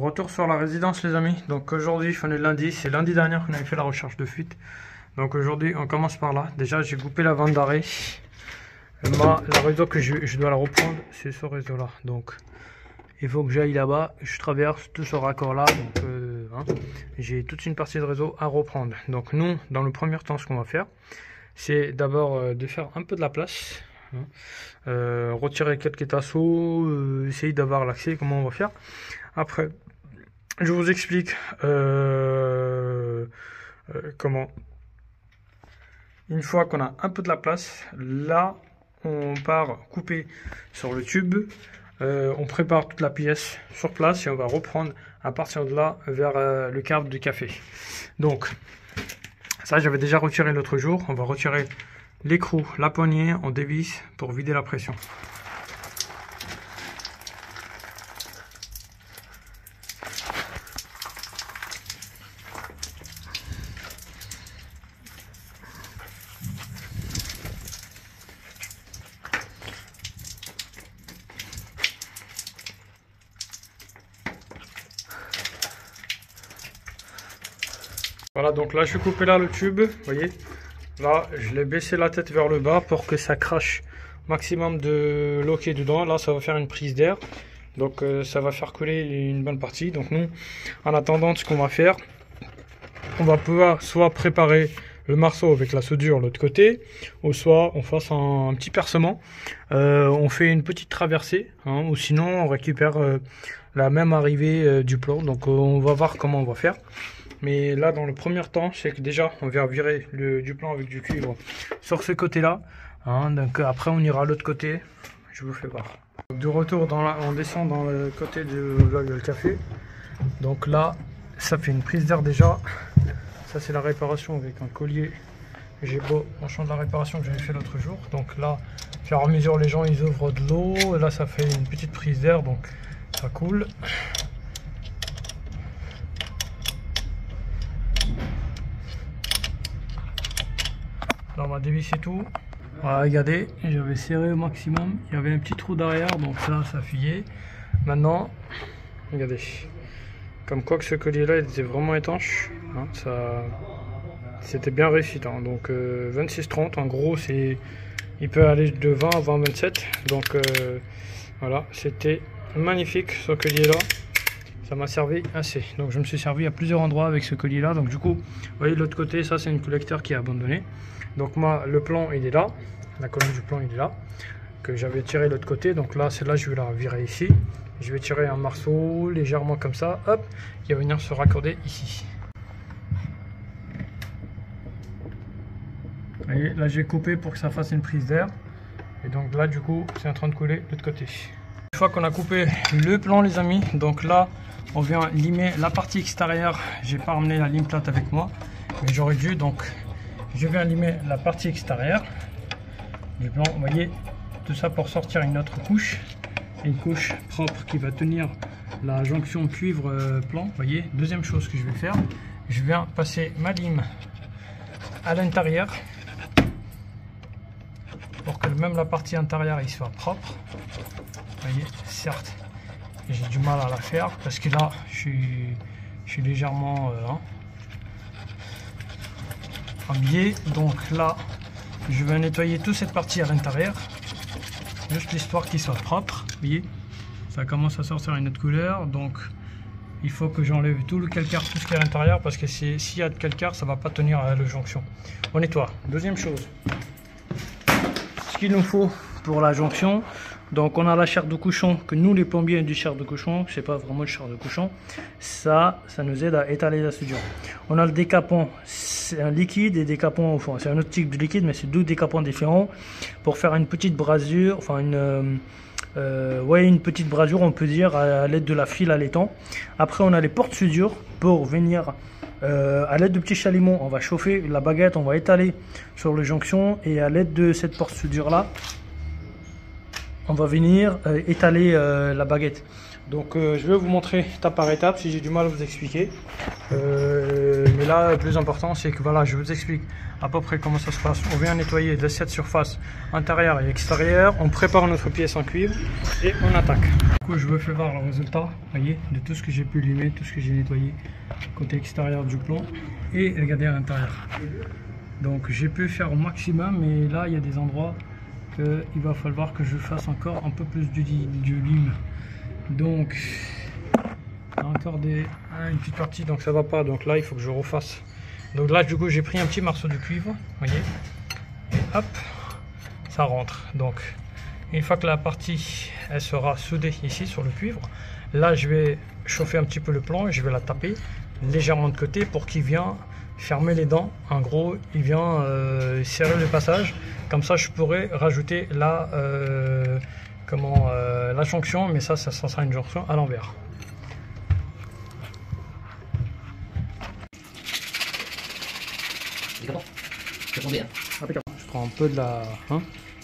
Retour sur la résidence les amis, donc aujourd'hui on est lundi, c'est lundi dernier qu'on avait fait la recherche de fuite. Donc aujourd'hui on commence par là. Déjà j'ai coupé la vanne d'arrêt. Le réseau que je dois la reprendre c'est ce réseau là. Donc il faut que j'aille là-bas, je traverse tout ce raccord là. Donc j'ai toute une partie de réseau à reprendre. Donc nous dans le premier temps ce qu'on va faire c'est d'abord de faire un peu de la place. Retirer quelques tasseaux, essayer d'avoir l'accès, comment on va faire. Après je vous explique comment. Une fois qu'on a un peu de la place, là on part couper sur le tube, on prépare toute la pièce sur place et on va reprendre à partir de là vers le câble du café. Donc ça j'avais déjà retiré l'autre jour, on va retirer l'écrou, la poignée, on dévisse pour vider la pression. Voilà, donc là je vais couper là le tube, vous voyez. Là je l'ai baissé la tête vers le bas pour que ça crache maximum de l'eau qui est dedans. Là ça va faire une prise d'air, donc ça va faire couler une bonne partie. Donc nous en attendant ce qu'on va faire, on va pouvoir soit préparer le marceau avec la soudure de l'autre côté, ou soit on fasse un petit percement, on fait une petite traversée, ou sinon on récupère la même arrivée du plan. Donc on va voir comment on va faire. Mais là dans le premier temps c'est que déjà on va virer du plan avec du cuivre sur ce côté là, donc après on ira à l'autre côté, je vous fais voir. De retour on descend dans le côté du café. Donc là ça fait une prise d'air déjà. Ça c'est la réparation avec un collier j'ai beau en champ de la réparation que j'avais fait l'autre jour. Donc là au fur et à mesure les gens ils ouvrent de l'eau et là ça fait une petite prise d'air, donc ça coule. Là on va dévisser tout. Voilà, regardez, j'avais serré au maximum, il y avait un petit trou derrière, donc ça fuyait. Maintenant regardez, comme quoi que ce collier là il était vraiment étanche, c'était bien réussi. Donc 26-30 en gros, il peut aller de 20 à 20-27. Donc voilà, c'était magnifique ce collier là, ça m'a servi assez. Donc je me suis servi à plusieurs endroits avec ce collier là. Donc du coup vous voyez de l'autre côté, ça c'est une collecteur qui est abandonnée. Donc moi le plan il est là, la colonne du plan il est là, que j'avais tiré de l'autre côté. Donc là celle-là je vais la virer ici, je vais tirer un marceau légèrement comme ça, hop, qui va venir se raccorder ici. Vous voyez, là j'ai coupé pour que ça fasse une prise d'air, et donc là du coup c'est en train de couler de l'autre côté. Une fois qu'on a coupé le plan les amis, donc là on vient limer la partie extérieure. J'ai pas ramené la lime plate avec moi mais j'aurais dû, donc je viens limer la partie extérieure du plan. Vous voyez, tout ça pour sortir une autre couche, une couche propre qui va tenir la jonction cuivre plan. Vous voyez, deuxième chose que je vais faire, je viens passer ma lime à l'intérieur pour que même la partie intérieure il soit propre. Vous voyez, certes j'ai du mal à la faire parce que là je suis légèrement biais. Donc là je vais nettoyer toute cette partie à l'intérieur, juste l'histoire qu'il soit propre. Vous voyez, ça commence à sortir une autre couleur, donc il faut que j'enlève tout le calcaire, tout ce qui est à l'intérieur, parce que s'il y a de calcaire ça va pas tenir à la jonction. On nettoie. Deuxième chose, ce qu'il nous faut pour la jonction, donc on a la chair de cochon, que nous les plombiers du chair de cochon, c'est pas vraiment le chair de cochon, ça nous aide à étaler la soudure. On a le décapant, c'est un liquide, et décapant au fond, c'est un autre type de liquide mais c'est deux décapants différents pour faire une petite brasure, enfin une petite brasure on peut dire à l'aide de la file à l'étang. Après on a les portes soudure pour venir à l'aide de petits chalumeaux, on va chauffer la baguette, on va étaler sur les jonctions, et à l'aide de cette porte soudure là on va venir étaler la baguette. Donc je vais vous montrer étape par étape si j'ai du mal à vous expliquer. Mais là, le plus important, c'est que voilà, je vous explique à peu près comment ça se passe. On vient nettoyer de cette surface intérieure et extérieure. On prépare notre pièce en cuivre et on attaque. Du coup, je vous fais voir le résultat, voyez, de tout ce que j'ai pu limer, tout ce que j'ai nettoyé côté extérieur du plomb et regardez à l'intérieur. Donc j'ai pu faire au maximum, mais là il y a des endroits qu'il va falloir que je fasse encore un peu plus du lime. Donc il y a encore une petite partie, donc ça va pas, donc là il faut que je refasse. Donc là du coup j'ai pris un petit morceau de cuivre, voyez, et hop, ça rentre. Donc une fois que la partie elle sera soudée ici sur le cuivre, là je vais chauffer un petit peu le plomb et je vais la taper légèrement de côté pour qu'il vienne fermer les dents. En gros il vient serrer le passage, comme ça je pourrais rajouter la la jonction, mais ça sera une jonction à l'envers. Je prends un peu de la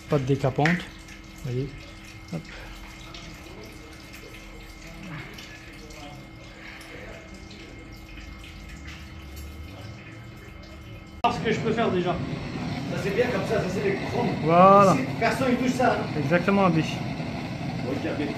pâte décapante, voyez. Hop. Ce que je peux faire déjà. Ça c'est bien comme ça c'est les grands. Voilà. Ici, personne ne touche ça. Hein. Exactement, Abby. Regardez.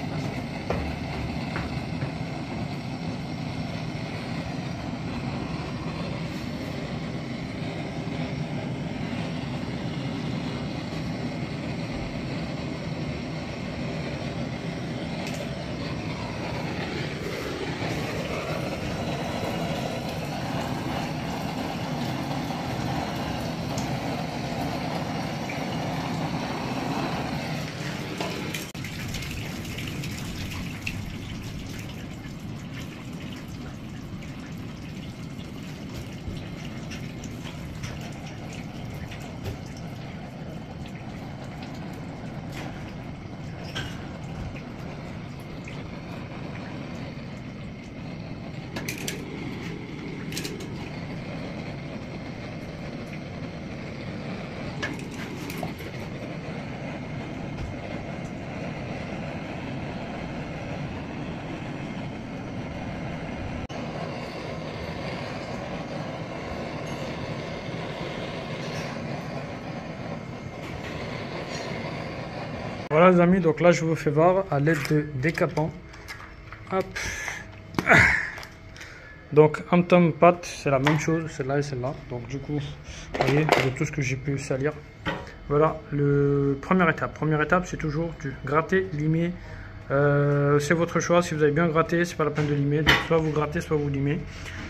Voilà les amis, donc là je vous fais voir à l'aide de décapant. Hop. Donc un tome pâte, c'est la même chose, celle-là et celle-là. Donc du coup, vous voyez, de tout ce que j'ai pu salir. Voilà, première étape, c'est toujours du gratter, limer. C'est votre choix, si vous avez bien gratté, c'est pas la peine de limer. Donc soit vous grattez, soit vous limez.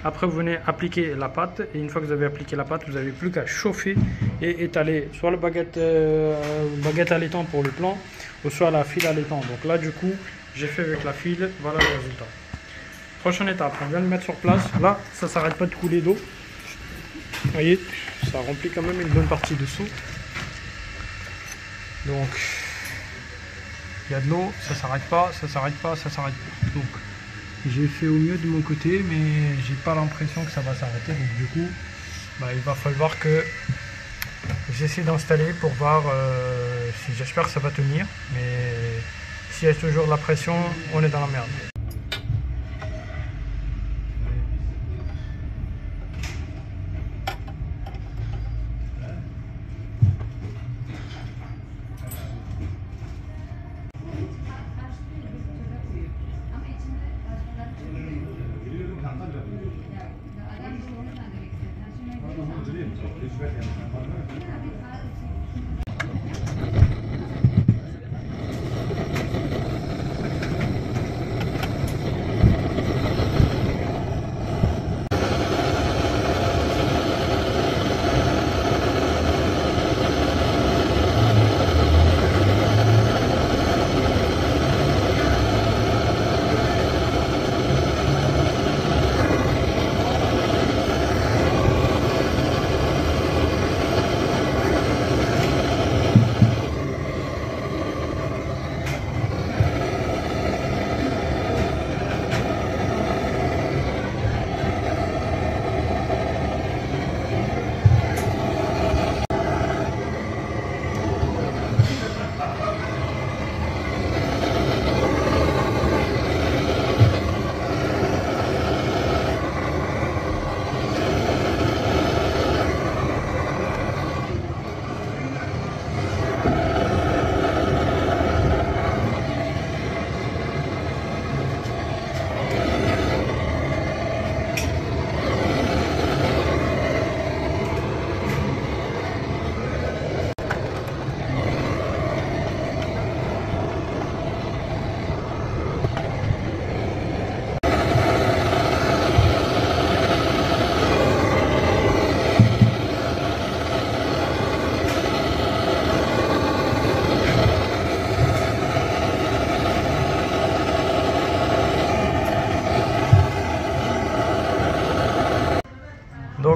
Après vous venez appliquer la pâte, et une fois que vous avez appliqué la pâte, vous n'avez plus qu'à chauffer et étaler soit le baguette allaitant pour le plan, ou soit la file allaitant. Donc là du coup, j'ai fait avec la file, voilà le résultat. Prochaine étape, on vient de mettre sur place. Là, ça s'arrête pas de couler d'eau. Vous voyez, ça remplit quand même une bonne partie dessous. Donc, il y a de l'eau, ça s'arrête pas, ça s'arrête pas, ça s'arrête pas. Donc, j'ai fait au mieux de mon côté, mais j'ai pas l'impression que ça va s'arrêter. Donc, du coup, il va falloir que j'essaie d'installer pour voir si j'espère que ça va tenir. Mais s'il y a toujours de la pression, on est dans la merde.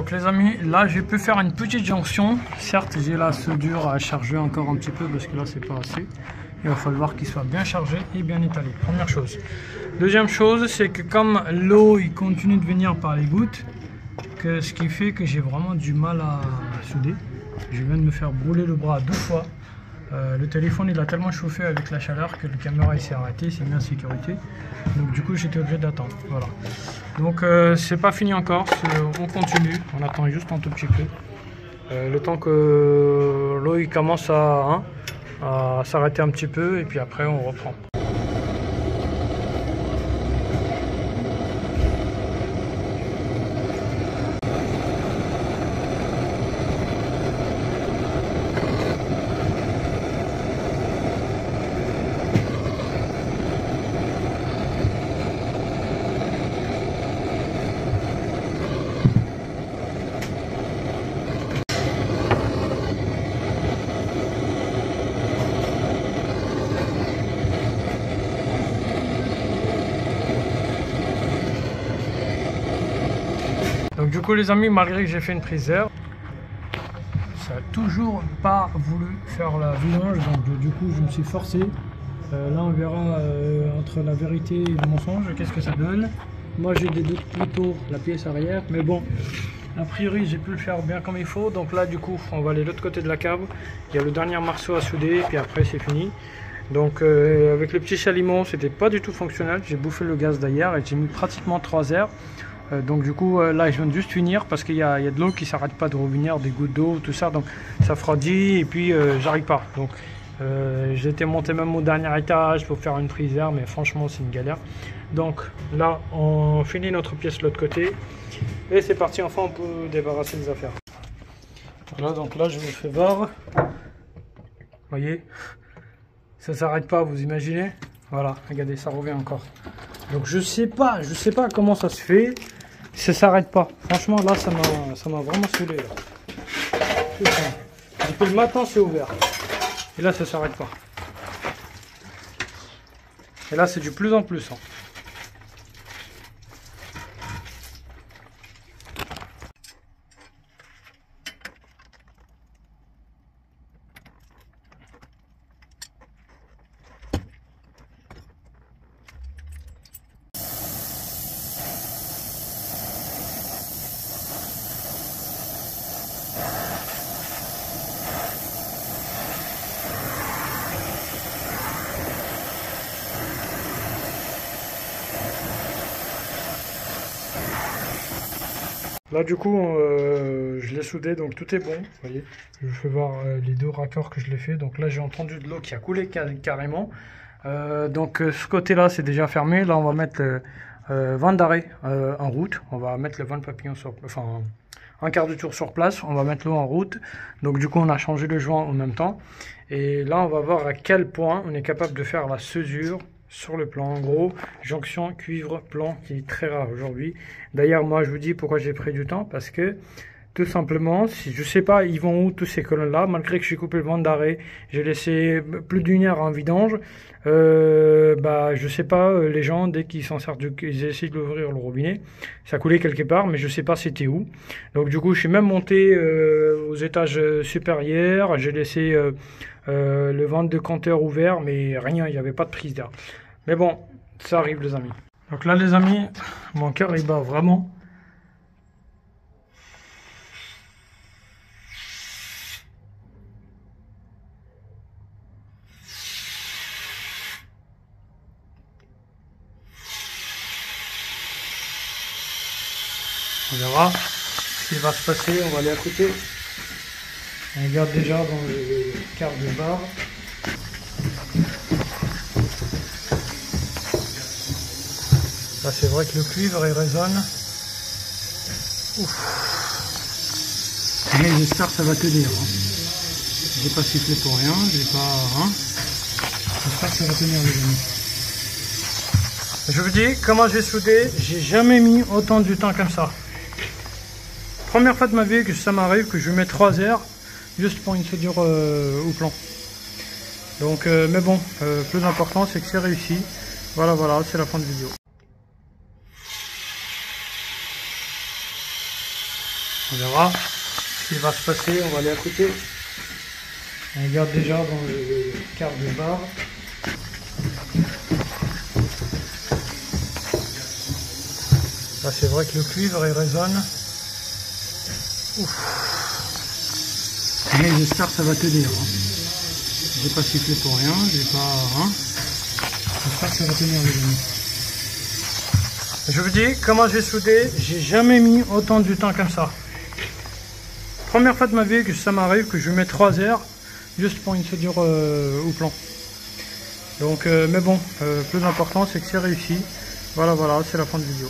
Donc les amis, là j'ai pu faire une petite jonction. Certes j'ai la soudure à charger encore un petit peu parce que là c'est pas assez. Il va falloir qu'il soit bien chargé et bien étalé. Première chose. Deuxième chose, c'est que comme l'eau il continue de venir par les gouttes, ce qui fait que j'ai vraiment du mal à souder. Je viens de me faire brûler le bras 2 fois. Le téléphone il a tellement chauffé avec la chaleur que le caméra il s'est arrêté, il s'est mis en sécurité. Donc du coup j'étais obligé d'attendre. Voilà. Donc c'est pas fini encore, on continue, on attend juste un tout petit peu. Le temps que l'eau il commence à s'arrêter un petit peu et puis après on reprend. Donc du coup les amis, malgré que j'ai fait une prise d'air, ça n'a toujours pas voulu faire la vidange, donc du coup je me suis forcé. Là on verra entre la vérité et le mensonge, qu'est-ce que ça donne. Moi j'ai des doutes plutôt la pièce arrière, mais bon, a priori j'ai pu le faire bien comme il faut. Donc là du coup on va aller de l'autre côté de la cave, il y a le dernier morceau à souder, puis après c'est fini. Donc avec le petit chalumeau c'était pas du tout fonctionnel, j'ai bouffé le gaz d'ailleurs et j'ai mis pratiquement 3 heures. Donc du coup là je viens de juste finir parce qu'il y a de l'eau qui s'arrête pas de revenir, des gouttes d'eau, tout ça, donc ça refroidit et puis j'arrive pas. Donc j'ai été monté même au dernier étage pour faire une prise d'air, mais franchement c'est une galère. Donc là on finit notre pièce de l'autre côté et c'est parti, enfin on peut débarrasser les affaires. Voilà, donc là je vous fais voir, vous voyez, ça s'arrête pas, vous imaginez, voilà, regardez, ça revient encore. Donc je sais pas comment ça se fait, ça s'arrête pas. Franchement là ça m'a vraiment saoulé. Depuis le matin c'est ouvert. Et là ça s'arrête pas. Et là c'est du plus en plus. Hein. Là du coup je l'ai soudé, donc tout est bon, vous voyez. Je vous fais voir les 2 raccords que je l'ai fait. Donc là j'ai entendu de l'eau qui a coulé carrément. Donc ce côté là c'est déjà fermé. Là on va mettre le vent d'arrêt en route. On va mettre le vent de papillon sur, enfin un quart de tour sur place. On va mettre l'eau en route. Donc du coup on a changé le joint en même temps. Et là on va voir à quel point on est capable de faire la soudure sur le plan. En gros, jonction cuivre plan qui est très rare aujourd'hui. D'ailleurs moi je vous dis pourquoi j'ai pris du temps, parce que tout simplement, si je sais pas ils vont où tous ces colonnes là, malgré que j'ai coupé le vent d'arrêt, j'ai laissé plus d'1 heure en vidange. Bah je sais pas, les gens dès qu'ils s'en servent, ils essaient d'ouvrir le robinet, ça coulait quelque part, mais je sais pas c'était où. Donc du coup je suis même monté aux étages supérieurs, j'ai laissé le ventre de compteur ouvert, mais rien, il n'y avait pas de prise d'air. Mais bon, ça arrive les amis. Donc là les amis, mon cœur il bat vraiment. On verra ce qui va se passer, on va aller à côté. On regarde déjà dans les cartes de barre. Là c'est vrai que le cuivre il résonne. Mais j'espère que ça va tenir. Hein. J'ai pas sifflé pour rien, j'ai pas. Hein. J'espère que ça va tenir les amis. Je vous dis, comment j'ai soudé, j'ai jamais mis autant de temps comme ça. Première fois de ma vie que ça m'arrive que je mets 3 heures juste pour une soudure au plan. Donc, mais bon, plus important c'est que c'est réussi. Voilà, c'est la fin de vidéo. On verra ce qui va se passer. On va aller à côté. On regarde déjà dans le quart de barre. Là, c'est vrai que le cuivre, il résonne. Mais j'espère que ça va tenir. Hein. J'ai pas sifflé pour rien. J'ai pas. Hein. J'espère que ça va tenir, les amis. Je vous dis, comment j'ai soudé, j'ai jamais mis autant de temps comme ça. Première fois de ma vie que ça m'arrive que je mets 3 heures juste pour une soudure au plan. Donc, mais bon, plus important c'est que c'est réussi. Voilà, c'est la fin de vidéo.